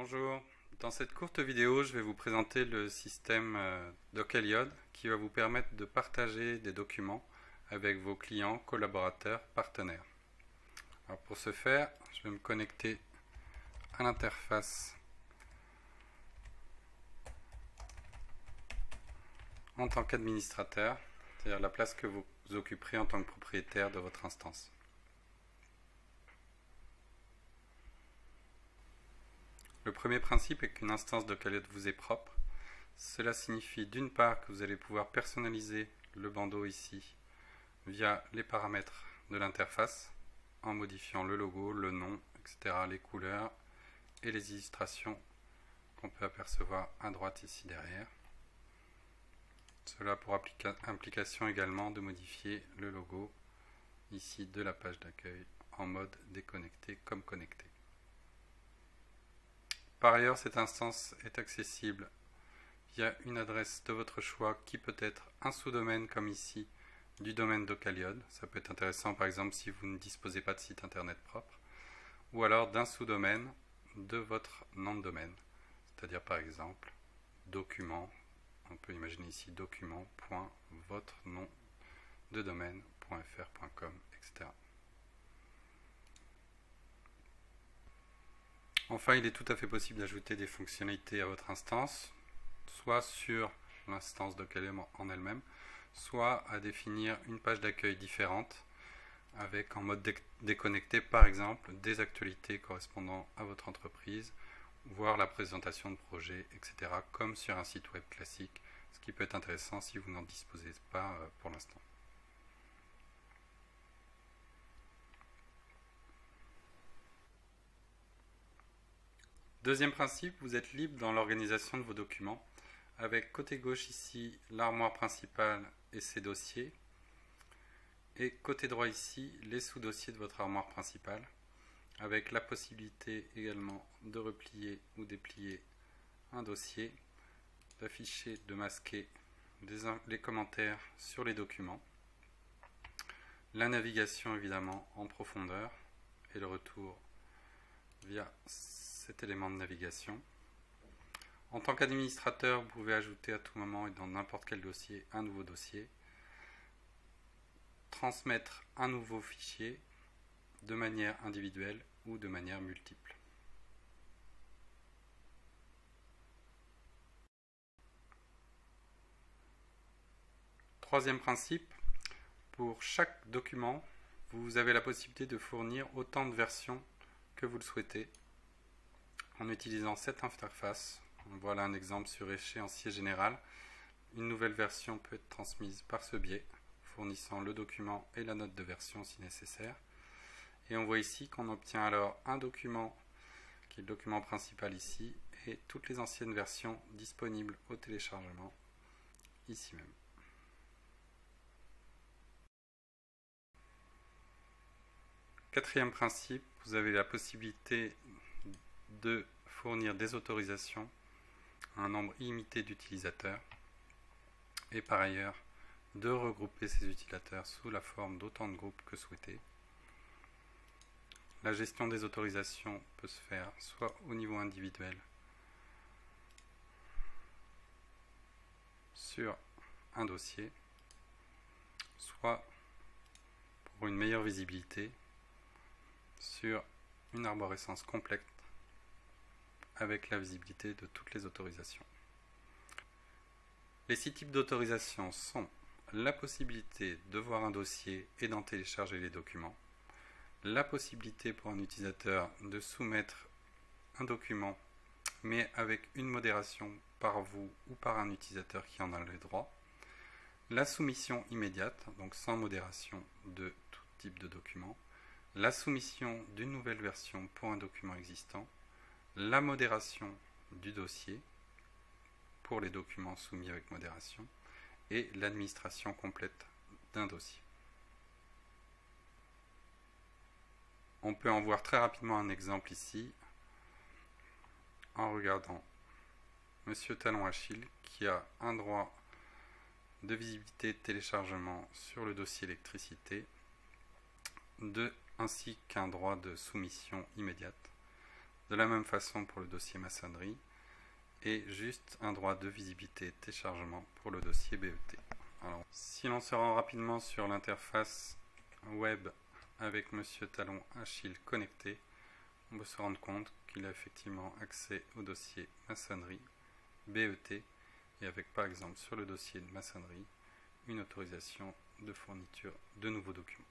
Bonjour, dans cette courte vidéo, je vais vous présenter le système Doceliod qui va vous permettre de partager des documents avec vos clients, collaborateurs, partenaires. Alors pour ce faire, je vais me connecter à l'interface en tant qu'administrateur, c'est-à-dire la place que vous occuperez en tant que propriétaire de votre instance. Le premier principe est qu'une instance Doceliod vous est propre. Cela signifie d'une part que vous allez pouvoir personnaliser le bandeau ici via les paramètres de l'interface en modifiant le logo, le nom, etc., les couleurs et les illustrations qu'on peut apercevoir à droite ici derrière. Cela pour implication également de modifier le logo ici de la page d'accueil en mode déconnecté comme connecté. Par ailleurs, cette instance est accessible via une adresse de votre choix qui peut être un sous-domaine comme ici du domaine Doceliod. Ça peut être intéressant par exemple si vous ne disposez pas de site internet propre, ou alors d'un sous-domaine de votre nom de domaine, c'est-à-dire par exemple document, on peut imaginer ici document.votre-nom-de-domaine.fr.com, etc. Enfin, il est tout à fait possible d'ajouter des fonctionnalités à votre instance, soit sur l'instance Doceliod en elle-même, soit à définir une page d'accueil différente avec en mode déconnecté par exemple des actualités correspondant à votre entreprise, voire la présentation de projets, etc. comme sur un site web classique, ce qui peut être intéressant si vous n'en disposez pas pour l'instant. Deuxième principe, vous êtes libre dans l'organisation de vos documents, avec côté gauche ici l'armoire principale et ses dossiers, et côté droit ici les sous-dossiers de votre armoire principale, avec la possibilité également de replier ou déplier un dossier, d'afficher, de masquer les commentaires sur les documents, la navigation évidemment en profondeur et le retour via cet élément de navigation. En tant qu'administrateur, vous pouvez ajouter à tout moment et dans n'importe quel dossier un nouveau dossier, transmettre un nouveau fichier de manière individuelle ou de manière multiple. Troisième principe, pour chaque document, vous avez la possibilité de fournir autant de versions que vous le souhaitez en utilisant cette interface. Voilà un exemple sur échéancier général. Une nouvelle version peut être transmise par ce biais, fournissant le document et la note de version si nécessaire. Et on voit ici qu'on obtient alors un document qui est le document principal ici et toutes les anciennes versions disponibles au téléchargement ici même. Quatrième principe, vous avez la possibilité de fournir des autorisations à un nombre illimité d'utilisateurs et par ailleurs de regrouper ces utilisateurs sous la forme d'autant de groupes que souhaité. La gestion des autorisations peut se faire soit au niveau individuel sur un dossier, soit pour une meilleure visibilité sur une arborescence complète avec la visibilité de toutes les autorisations. Les 6 types d'autorisation sont la possibilité de voir un dossier et d'en télécharger les documents, la possibilité pour un utilisateur de soumettre un document mais avec une modération par vous ou par un utilisateur qui en a les droits, la soumission immédiate, donc sans modération de tout type de document, la soumission d'une nouvelle version pour un document existant, la modération du dossier pour les documents soumis avec modération et l'administration complète d'un dossier. On peut en voir très rapidement un exemple ici en regardant Monsieur Talon Achille qui a un droit de visibilité de téléchargement sur le dossier électricité ainsi qu'un droit de soumission immédiate De la même façon pour le dossier maçonnerie. Et juste un droit de visibilité et téléchargement pour le dossier BET. Alors, si l'on se rend rapidement sur l'interface web avec Monsieur Talon Achille connecté, on peut se rendre compte qu'il a effectivement accès au dossier maçonnerie, BET, et avec par exemple sur le dossier de maçonnerie, une autorisation de fourniture de nouveaux documents.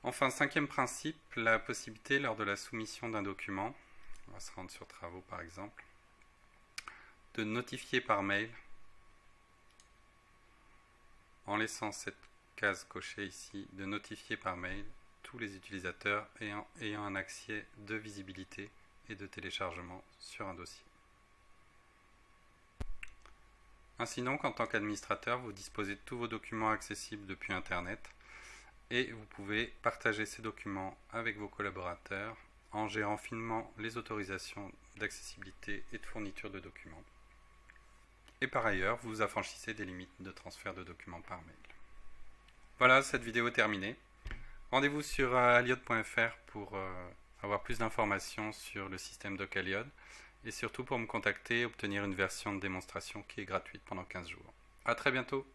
Enfin, cinquième principe, la possibilité lors de la soumission d'un document, on va se rendre sur travaux par exemple, de notifier par mail, en laissant cette case cochée ici, de notifier par mail tous les utilisateurs ayant un accès de visibilité et de téléchargement sur un dossier. Ainsi donc, en tant qu'administrateur, vous disposez de tous vos documents accessibles depuis Internet et vous pouvez partager ces documents avec vos collaborateurs en gérant finement les autorisations d'accessibilité et de fourniture de documents. Et par ailleurs, vous vous affranchissez des limites de transfert de documents par mail. Voilà, cette vidéo est terminée. Rendez-vous sur aliod.fr pour avoir plus d'informations sur le système DocAliod et surtout pour me contacter et obtenir une version de démonstration qui est gratuite pendant 15 jours. À très bientôt.